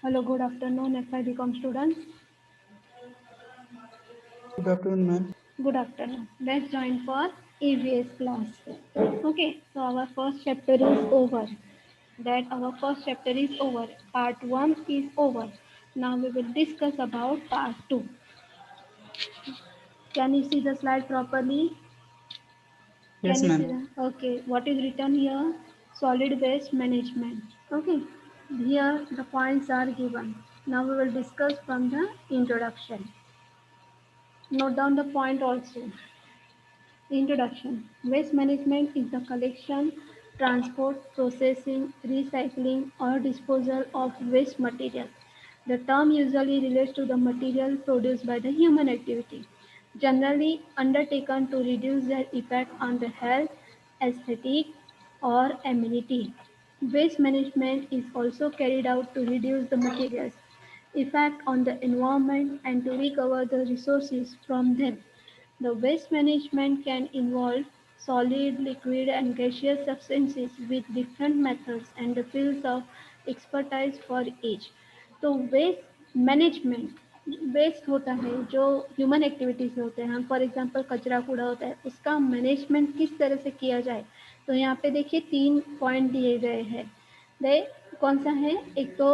Hello, good afternoon, FIBCom students. Good afternoon, ma'am. Good afternoon. Let's join for EVS class. Okay, so our first chapter is over. Our first chapter is over. Part 1 is over. Now we will discuss about part 2. Can you see the slide properly? Can Yes, you see ma'am. that? Okay, what is written here? Solid waste management. Okay, here the points are given. Now we will discuss from the introduction. Note down the point also. Introduction. Waste management is the collection, transport, processing, recycling, or disposal of waste material. The term usually relates to the material produced by the human activity, generally undertaken to reduce their effect on the health, aesthetic, or amenity. Waste management is also carried out to reduce the material's effect on the environment and to recover the resources from them. The waste management can involve solid, liquid, and gaseous substances with different methods and the fields of expertise for each. तो waste management waste होता है जो human activities से होते हैं for example कचरा कूड़ा होता है उसका मैनेजमेंट किस तरह से किया जाए तो यहाँ पे देखिए 3 पॉइंट दिए गए हैं दे कौन सा है एक तो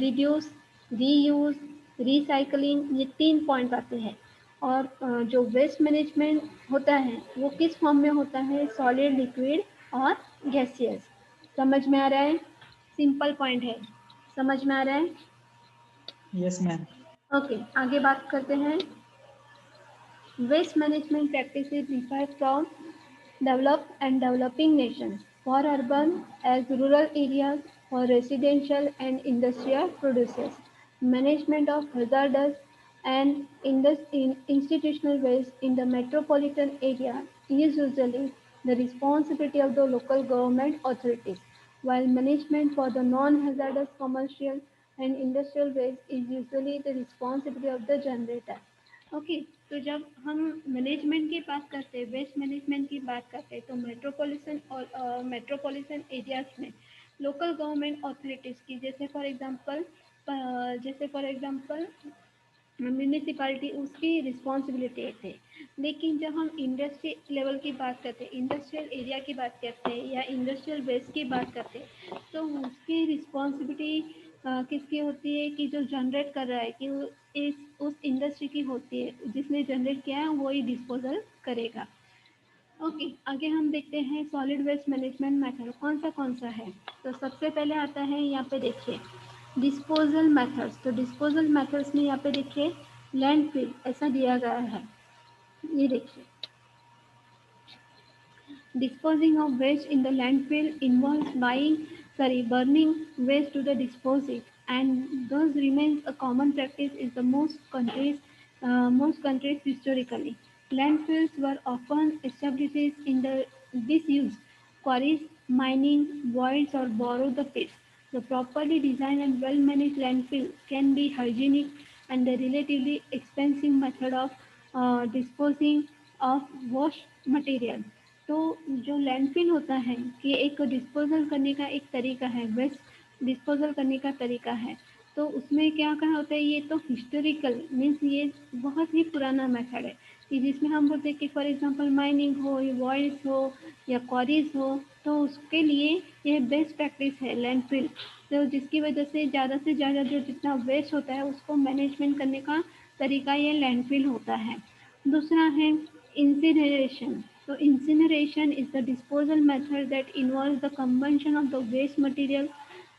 रिड्यूस रीयूज रिसाइकलिंग ये 3 पॉइंट आते हैं और जो वेस्ट मैनेजमेंट होता है वो किस फॉर्म में होता है सॉलिड लिक्विड और गैसियस समझ में आ रहा है सिंपल पॉइंट है समझ में आ रहा है Yes, ma'am. ओके आगे बात करते हैं waste management practices differ from developed and developing nations for urban as rural areas for residential and industrial producers. Management of hazardous and institutional waste in the metropolitan area is usually the responsibility of the local government authorities, while management for the non-hazardous commercial and industrial waste is usually the responsibility of the generator. Okay तो जब हम management की बात करते हैं waste management की बात करते हैं तो मेट्रोपॉलिटन और मेट्रोपॉलिटन एरियाज में लोकल गवर्नमेंट अथॉरिटीज़ की जैसे फॉर एग्जांपल म्यूनिसिपालिटी उसकी रिस्पॉन्सिबिलिटी थे लेकिन जब हम इंडस्ट्री लेवल की बात करते हैं इंडस्ट्रियल एरिया की बात करते हैं या इंडस्ट्रियल बेस की बात करते हैं तो उसकी रिस्पॉन्सिबिलिटी किसकी होती है कि जो जनरेट कर रहा है कि वो इस उस इंडस्ट्री की होती है जिसने जनरेट किया है वो ही डिस्पोजल करेगा ओके आगे हम देखते हैं सॉलिड वेस्ट मैनेजमेंट मेथड कौन सा है तो सबसे पहले आता है यहाँ पे देखिए डिस्पोजल मेथड्स तो डिस्पोजल मेथड्स में यहाँ पे देखिए लैंडफिल ऐसा दिया गया है ये देखिए disposing of waste in the landfill involves burning waste to the dispose it, and thus remains a common practice in the most countries historically. Landfills were often established in the disused quarries, mining voids, or borrow the pits. The properly designed and well-managed landfill can be hygienic and a relatively expensive method of disposing of waste material. तो जो landfill होता है कि एक disposal करने का एक तरीका है वेस्ट डिस्पोजल करने का तरीका है तो उसमें क्या कहा होता है ये तो हिस्टोरिकल मीन्स ये बहुत ही पुराना मेथड है कि जिसमें हम बोलते हैं कि फॉर एग्जांपल माइनिंग हो या वॉइल्स हो या क्वारीज हो तो उसके लिए यह बेस्ट प्रैक्टिस है लैंडफिल तो जिसकी वजह से ज़्यादा जो जितना वेस्ट होता है उसको मैनेजमेंट करने का तरीका ये लैंडफिल होता है दूसरा है incineration. So incineration is the disposal method that involves the combustion of the waste material.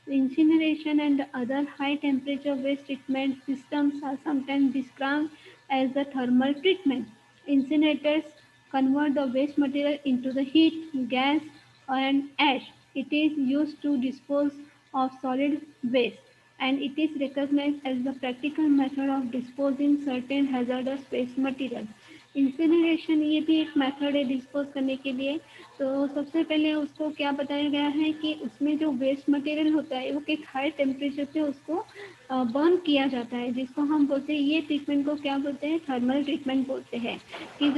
Incineration and other high temperature waste treatment systems are sometimes described as the thermal treatment. Incinerators convert the waste material into the heat, gas, and ash. It is used to dispose of solid waste and it is recognized as the practical method of disposing certain hazardous waste material. Incineration ये भी एक method है dispose करने के लिए तो सबसे पहले उसको क्या बताया गया है कि उसमें जो वेस्ट मटेरियल होता है वो एक हाई टेम्परेचर पे उसको बर्न किया जाता है जिसको हम बोलते हैं ये ट्रीटमेंट को क्या बोलते हैं थर्मल ट्रीटमेंट बोलते हैं कि